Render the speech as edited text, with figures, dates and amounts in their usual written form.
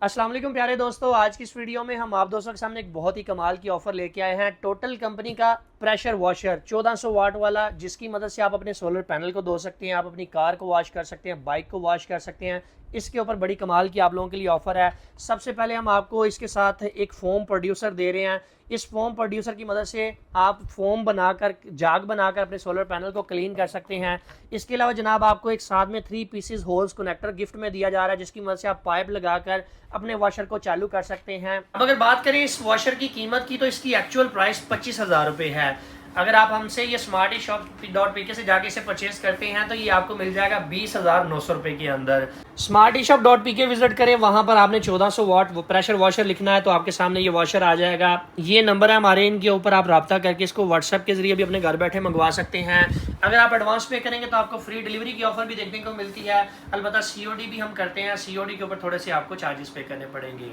अस्सलाम वालेकुम प्यारे दोस्तों, आज की इस वीडियो में हम आप दोस्तों के सामने एक बहुत ही कमाल की ऑफर लेके आए हैं। टोटल कंपनी का प्रेशर वॉशर 1400 वाट वाला, जिसकी मदद से आप अपने सोलर पैनल को धो सकते हैं, आप अपनी कार को वॉश कर सकते हैं, बाइक को वॉश कर सकते हैं। इसके ऊपर बड़ी कमाल की आप लोगों के लिए ऑफर है। सबसे पहले हम आपको इसके साथ एक फोम प्रोड्यूसर दे रहे हैं। इस फोम प्रोड्यूसर की मदद से आप फोम बनाकर, जाग बनाकर अपने सोलर पैनल को क्लीन कर सकते हैं। इसके अलावा जनाब आपको एक साथ में 3 पीसेस होल्स कनेक्टर गिफ्ट में दिया जा रहा है, जिसकी मदद से आप पाइप लगाकर अपने वॉशर को चालू कर सकते हैं। अब अगर बात करें इस वॉशर की कीमत की, तो इसकी एक्चुअल प्राइस 25,000 रुपये है। अगर आप हमसे ये smarteshop.pk से जाके इसे परचेज करते हैं तो ये आपको मिल जाएगा 20,900 रुपये के अंदर। smarteshop.pk विजिट करें, वहां पर आपने 1400 वाट प्रेशर वॉशर लिखना है तो आपके सामने ये वॉशर आ जाएगा। ये नंबर है हमारे, इनके ऊपर आप रब्ता करके इसको व्हाट्सएप के जरिए भी अपने घर बैठे मंगवा सकते हैं। अगर आप एडवांस पे करेंगे तो आपको फ्री डिलीवरी की ऑफर भी देखने को मिलती है। अलबत्ता COD भी हम करते हैं, COD के ऊपर थोड़े से आपको चार्जेस पे करने पड़ेंगे।